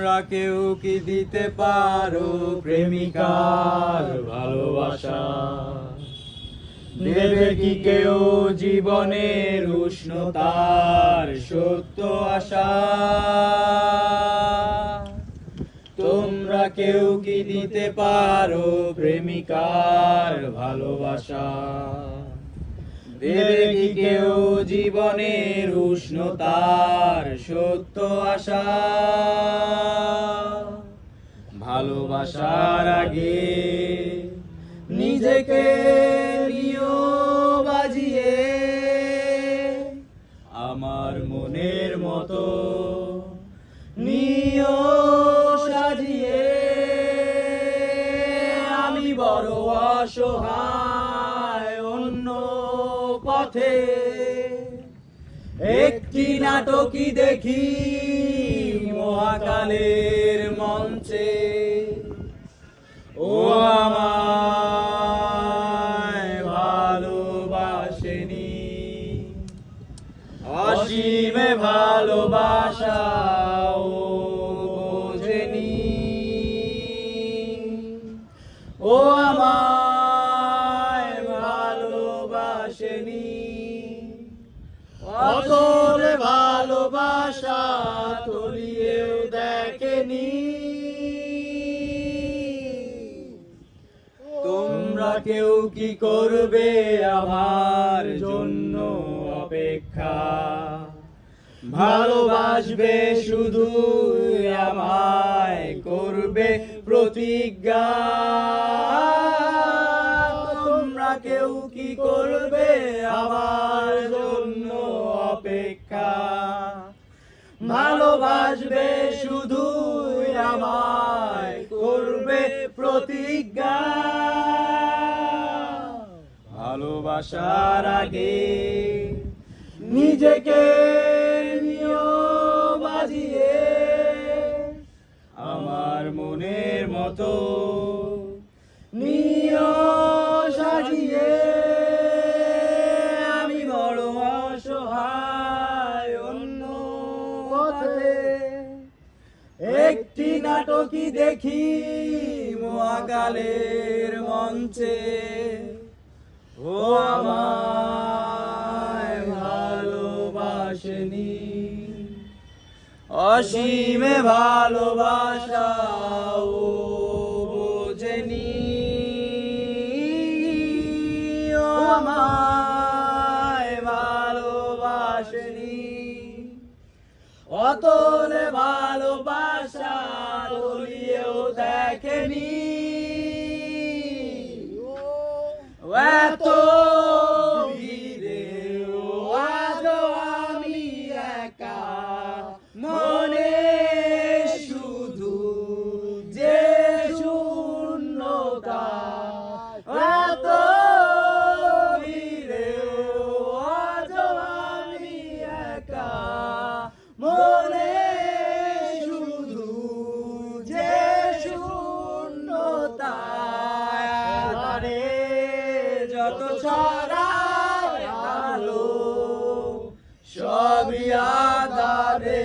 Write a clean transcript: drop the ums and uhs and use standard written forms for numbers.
তোমরা কেউ কি দিতে পারো প্রেমিকার ভালোবাসা? দেবে কি কেউ জীবনের উষ্ণতার সত্য আশা? তোমরা কেউ কি দিতে পারো প্রেমিকার ভালোবাসা? দেবে কি কেউ জীবনের উষ্ণতার সত্য আশা? ভালোবাসার আগে নিজেকে নিও বাজিয়ে, আমার মনের মতো নিও সাজিয়ে। আমি বড় অসহায় অন্য পথে, একটি নাটকই দেখি মহাকালের মঞ্চে। ও আমায় ভালোবাসেনি, অসীমে ভালোবাসা ও বোঝেনি। ও আমায় ভালোবাসেনি, অতল ভালোবাসা তলিয়েও দেখেনি। তোমরা কেউ কি করবে আমার জন্য অপেক্ষা? ভালোবাসবে শুধু আমায়, করবে প্রতিজ্ঞা। তোমরা কেউ কি করবে আমার জন্য অপেক্ষা? ভালোবাসবে শুধু আমায়, করবে প্রতিজ্ঞা। ভালোবাসার আগে নিজেকে নিও বাজিয়ে, আমার মনের মতো নিও সাজিয়ে। আমি বড় অসহায় অন্য পথে, একটি নাটকই দেখি মহাকালের মঞ্চে। ও আমায় ভালোবাসেনি, অসীমে ভালোবাসা ও বোঝেনি। ও আমায় ভালোবাসেনি, অতলে ভালোবাসা তলিয়েও দেখেনি। এত ভিড়েও আজও আমি একা, মনে শুধু যে শূন্যতা। এত ভিড়েও আজও আমি একা, মনে শুধু যে শূন্যতা। যত ছড়ায় আলো সবই আঁধারে।